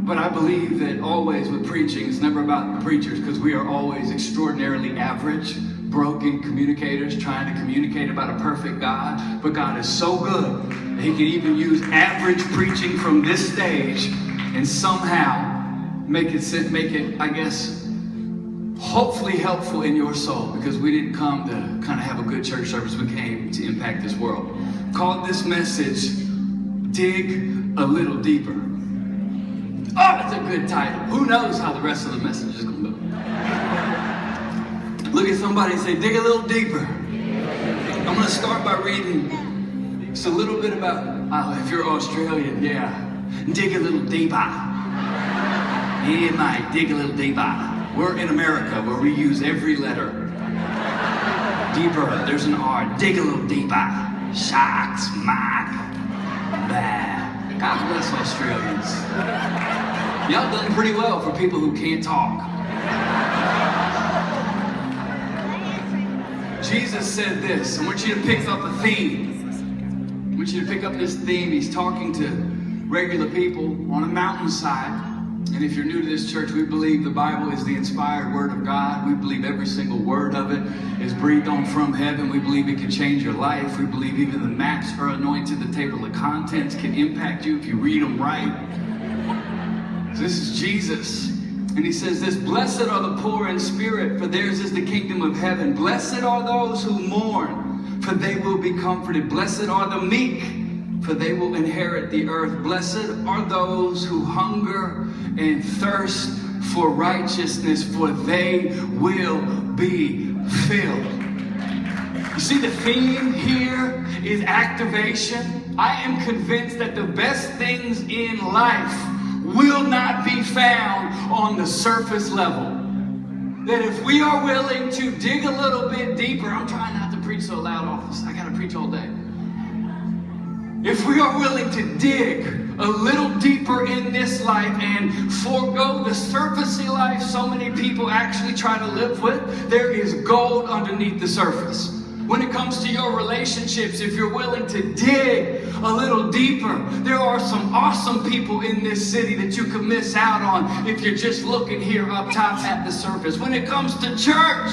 But I believe that always with preaching, it's never about the preachers, because we are always extraordinarily average, broken communicators trying to communicate about a perfect God. But God is so good that He can even use average preaching from this stage and somehow make it, I guess, hopefully helpful in your soul, because we didn't come to kind of have a good church service. We came to impact this world. Called this message, Dig a Little Deeper. Oh, that's a good title. Who knows how the rest of the message is going to go? Look at somebody and say, dig a little deeper. I'm going to start by reading just a little bit about, if you're Australian, yeah, dig a little deeper. Yeah, mate, dig a little deeper. We're in America where we use every letter. Deeper, there's an R. Dig a little deeper. Sharks, Mark. Bah. God bless Australians. Y'all done pretty well for people who can't talk. Jesus said this. I want you to pick up a theme. I want you to pick up this theme. He's talking to regular people on a mountainside. And if you're new to this church, we believe the Bible is the inspired word of God. We believe every single word of it is breathed on from heaven. We believe it can change your life. We believe even the maps are anointed. The table of contents can impact you if you read them right. This is Jesus. And He says this, blessed are the poor in spirit, for theirs is the kingdom of heaven. Blessed are those who mourn, for they will be comforted. Blessed are the meek, for they will inherit the earth. Blessed are those who hunger and thirst for righteousness, for they will be filled. You see, the theme here is activation. I am convinced that the best things in life will not be found on the surface level. That if we are willing to dig a little bit deeper, I'm trying not to preach so loud off this, I gotta preach all day. If we are willing to dig a little deeper in this life and forego the surfacey life so many people actually try to live with, there is gold underneath the surface. When it comes to your relationships, if you're willing to dig a little deeper, there are some awesome people in this city that you could miss out on if you're just looking here up top at the surface. When it comes to church,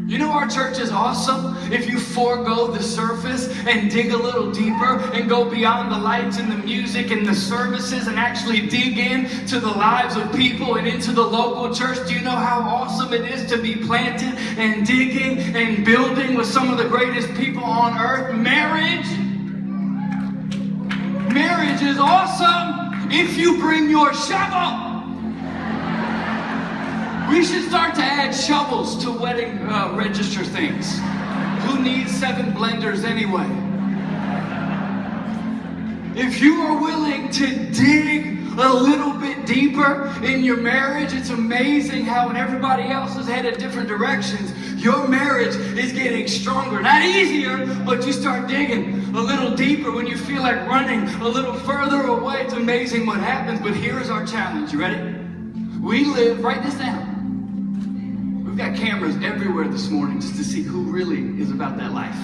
you know our church is awesome if you forego the surface and dig a little deeper and go beyond the lights and the music and the services and actually dig in to the lives of people and into the local church. Do you know how awesome it is to be planted and digging and building with some of the greatest people on earth? Marriage is awesome if you bring your shovel. We should start to add shovels to wedding register things. Who needs 7 blenders anyway? If you are willing to dig a little bit deeper in your marriage, it's amazing how when everybody else is headed different directions, your marriage is getting stronger. Not easier, but you start digging a little deeper when you feel like running a little further away. It's amazing what happens, but here's our challenge. You ready? We live, write this down. We've got cameras everywhere this morning just to see who really is about that life.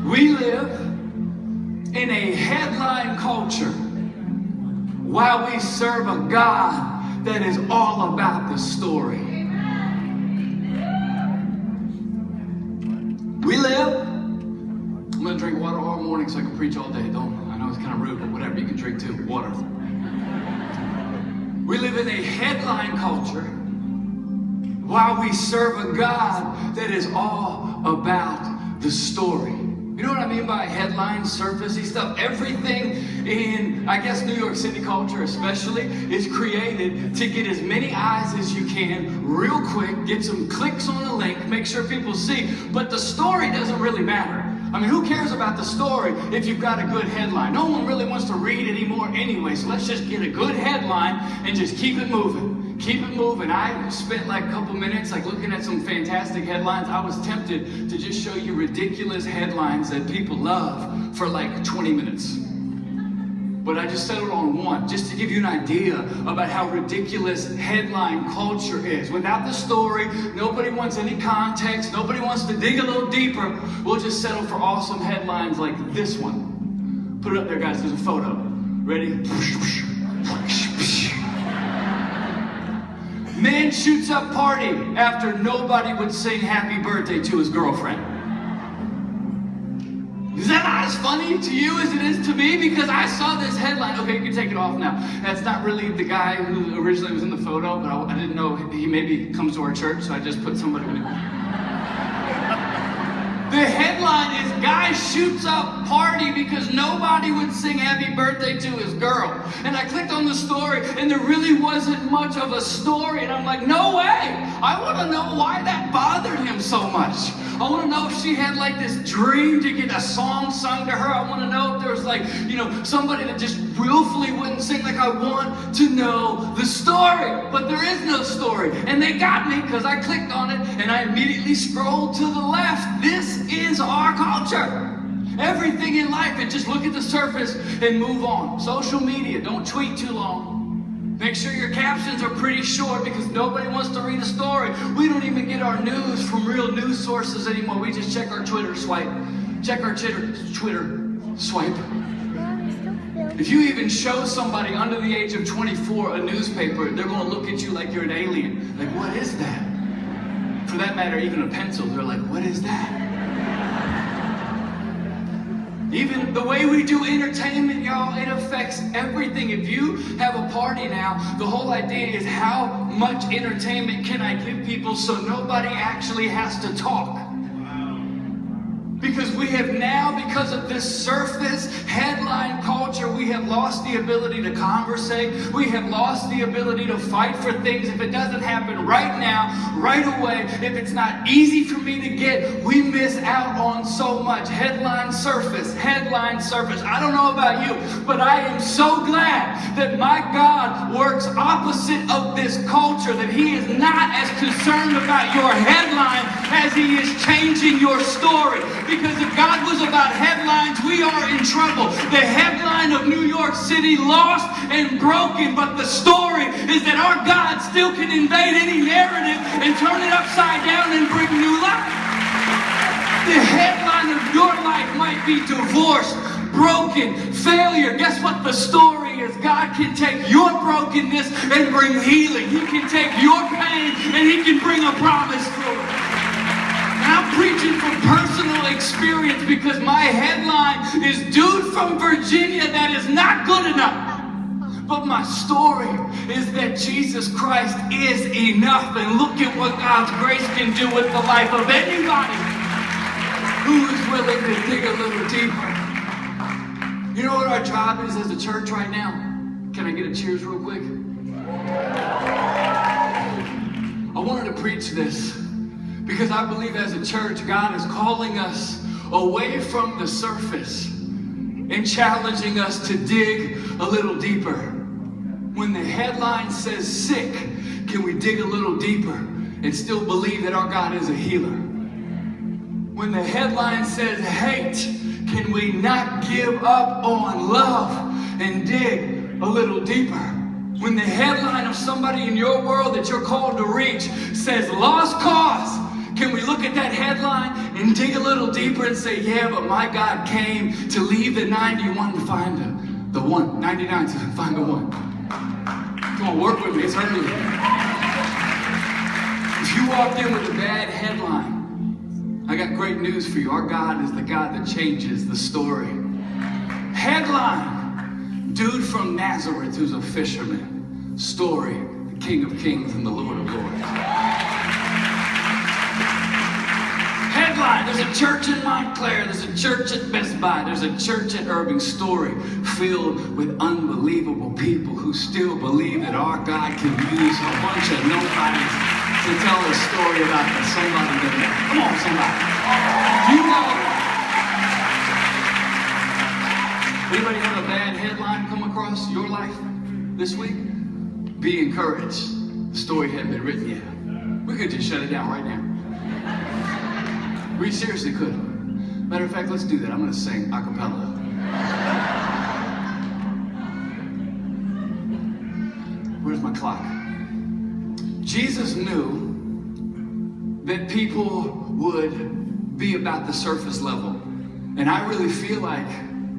We live in a headline culture while we serve a God that is all about the story. We live, I'm going to drink water all morning so I can preach all day. I know it's kind of rude, but whatever, you can drink too, water. We live in a headline culture while we serve a God that is all about the story. You know what I mean by headline, surfacey stuff? Everything in, I guess, New York City culture especially, is created to get as many eyes as you can real quick, get some clicks on the link, make sure people see. But the story doesn't really matter. I mean, who cares about the story if you've got a good headline? No one really wants to read anymore anyway, so let's just get a good headline and just keep it moving. Keep it moving. I spent like a couple minutes looking at some fantastic headlines. I was tempted to just show you ridiculous headlines that people love for like 20 minutes. But I just settled on one, just to give you an idea about how ridiculous headline culture is. Without the story, nobody wants any context, nobody wants to dig a little deeper. We'll just settle for awesome headlines like this one. Put it up there, guys, there's a photo. Ready? Man shoots up party after nobody would sing happy birthday to his girlfriend. Is that not as funny to you as it is to me? Because I saw this headline. Okay, you can take it off now. That's not really the guy who originally was in the photo, but I didn't know he maybe comes to our church, so I just put somebody with it. The headline is, guy shoots up party because nobody would sing happy birthday to his girl. And I clicked on the story, and there really wasn't much of a story. And I'm like, no way. I want to know why that bothered him so much. I want to know if she had like this dream to get a song sung to her. I want to know if there was like, somebody that just willfully wouldn't sing. Like, I want to know the story. But there is no story. And they got me because I clicked on it and I immediately scrolled to the left. This is our culture. Everything in life, and just look at the surface and move on. Social media, don't tweet too long. Make sure your captions are pretty short because nobody wants to read a story. We don't even get our news from real news sources anymore. We just check our Twitter swipe. Check our Twitter swipe. If you even show somebody under the age of 24 a newspaper, they're going to look at you like you're an alien. Like, what is that? For that matter, even a pencil, they're like, what is that? Even the way we do entertainment, y'all, it affects everything. If you have a party now, the whole idea is how much entertainment can I give people so nobody actually has to talk? Because we have now, because of this surface headline culture, we have lost the ability to conversate. We have lost the ability to fight for things. If it doesn't happen right now, right away, if it's not easy for me to get, we miss out on so much. Headline surface. I don't know about you, but I am so glad that my God works opposite of this culture, that He is not as concerned about your headline as He is changing your story. Because if God was about headlines, we are in trouble. The headline of New York City, lost and broken, but the story is that our God still can invade any narrative and turn it upside down and bring new life. The headline of your life might be divorce, broken, failure. Guess what the story is? God can take your brokenness and bring healing. He can take your pain and He can bring a promise through it. And I'm preaching from personal experience because my headline is dude from Virginia that is not good enough. But my story is that Jesus Christ is enough. And look at what God's grace can do with the life of anybody who is willing to dig a little deeper. You know what our job is as a church right now? Can I get a cheers real quick? I wanted to preach this because I believe as a church, God is calling us away from the surface and challenging us to dig a little deeper. When the headline says sick, can we dig a little deeper and still believe that our God is a healer? When the headline says hate, can we not give up on love and dig a little deeper? When the headline of somebody in your world that you're called to reach says lost cause, can we look at that headline and dig a little deeper and say, yeah, but my God came to leave the 91 to find the one, 99 to find the one. Come on, work with me, it's early. If you walked in with a bad headline, I got great news for you. Our God is the God that changes the story. Headline, dude from Nazareth who's a fisherman. Story, the King of Kings and the Lord of Lords. Headline, there's a church in Montclair, there's a church at Best Buy, there's a church at Irving. Story filled with unbelievable people who still believe that our God can use a bunch of nobodies to tell a story about somebody that, come on, somebody. You know, anybody have a bad headline come across your life this week? Be encouraged. The story hadn't been written yet. We could just shut it down right now. We seriously could. Matter of fact, let's do that. I'm going to sing a cappella. Where's my clock? Jesus knew that people would be about the surface level. And I really feel like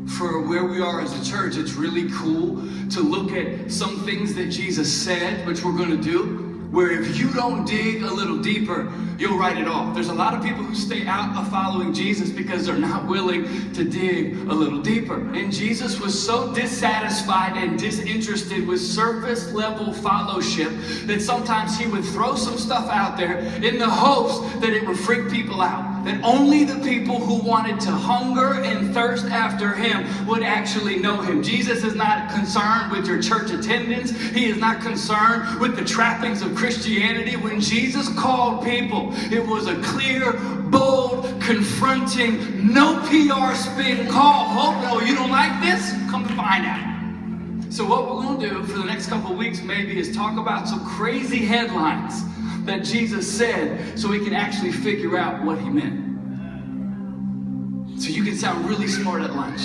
for where we are as a church, it's really cool to look at some things that Jesus said, which we're going to do, where if you don't dig a little deeper, you'll write it off. There's a lot of people who stay out of following Jesus because they're not willing to dig a little deeper. And Jesus was so dissatisfied and disinterested with surface level fellowship that sometimes he would throw some stuff out there in the hopes that it would freak people out. That only the people who wanted to hunger and thirst after him would actually know him. Jesus is not concerned with your church attendance. He is not concerned with the trappings of Christianity. When Jesus called people, it was a clear, bold, confronting, no PR spin call. Oh, no, you don't like this? Come to find out. So what we're going to do for the next couple of weeks maybe is talk about some crazy headlines that Jesus said so we can actually figure out what he meant. So you can sound really smart at lunch.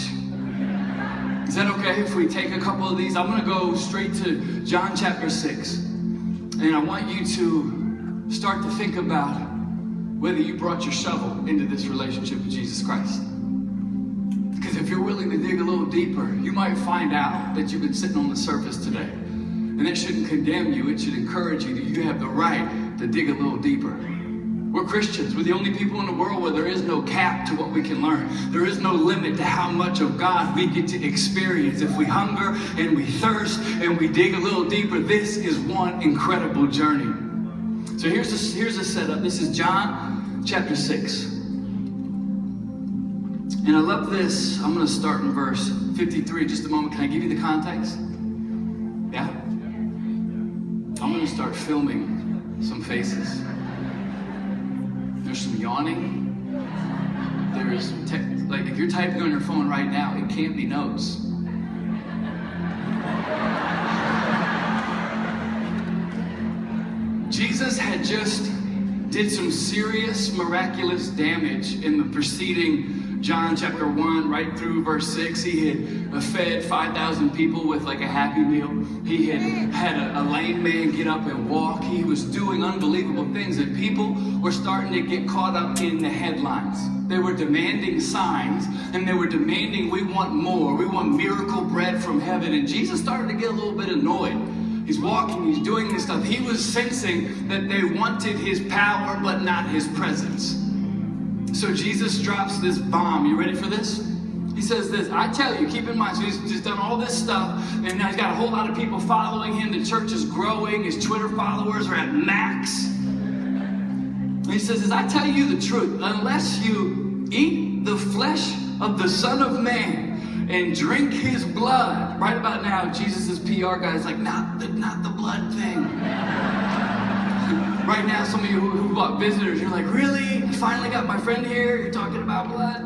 Is that okay if we take a couple of these? I'm going to go straight to John chapter 6. And I want you to start to think about whether you brought your shovel into this relationship with Jesus Christ. Because if you're willing to dig a little deeper, you might find out that you've been sitting on the surface today. And that shouldn't condemn you. It should encourage you that you have the right to dig a little deeper. We're Christians. We're the only people in the world where there is no cap to what we can learn. There is no limit to how much of God we get to experience. If we hunger and we thirst and we dig a little deeper, this is one incredible journey. So here's the setup. This is John chapter 6. And I love this. I'm going to start in verse 53 in just a moment. Can I give you the context? Yeah? I'm going to start filming some faces. There's some yawning. There is some like if you're typing on your phone right now, it can't be notes. Jesus had just did some serious miraculous damage in the preceding John chapter 1 right through verse 6. He had fed 5,000 people with like a happy meal. He had a lame man get up and walk. He was doing unbelievable things, and people were starting to get caught up in the headlines. They were demanding signs, and they were demanding, we want more. We want miracle bread from heaven. And Jesus started to get a little bit annoyed. He's walking, he's doing this stuff. He was sensing that they wanted his power, but not his presence. So Jesus drops this bomb. You ready for this? He says this, I tell you, keep in mind, so he's just done all this stuff, and now he's got a whole lot of people following him. The church is growing. His Twitter followers are at max. And he says, I tell you the truth, unless you eat the flesh of the Son of Man and drink his blood. Right about now, Jesus' PR guy is like, not the blood thing. Right now, some of you who bought visitors, you're like, really? I finally got my friend here? You're talking about blood?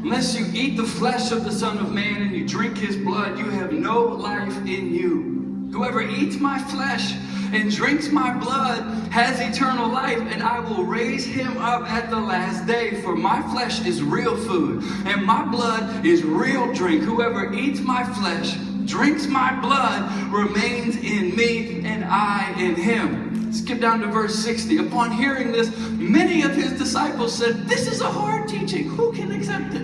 Unless you eat the flesh of the Son of Man and you drink his blood, you have no life in you. Whoever eats my flesh and drinks my blood has eternal life, and I will raise him up at the last day. For my flesh is real food, and my blood is real drink. Whoever eats my flesh, drinks my blood, remains in me, and I in him. Skip down to verse 60. Upon hearing this, many of his disciples said, this is a hard teaching. Who can accept it?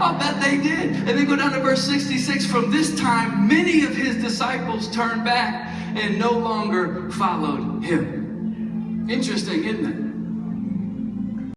I'll bet they did. And then go down to verse 66. From this time, many of his disciples turned back and no longer followed him. Interesting, isn't it?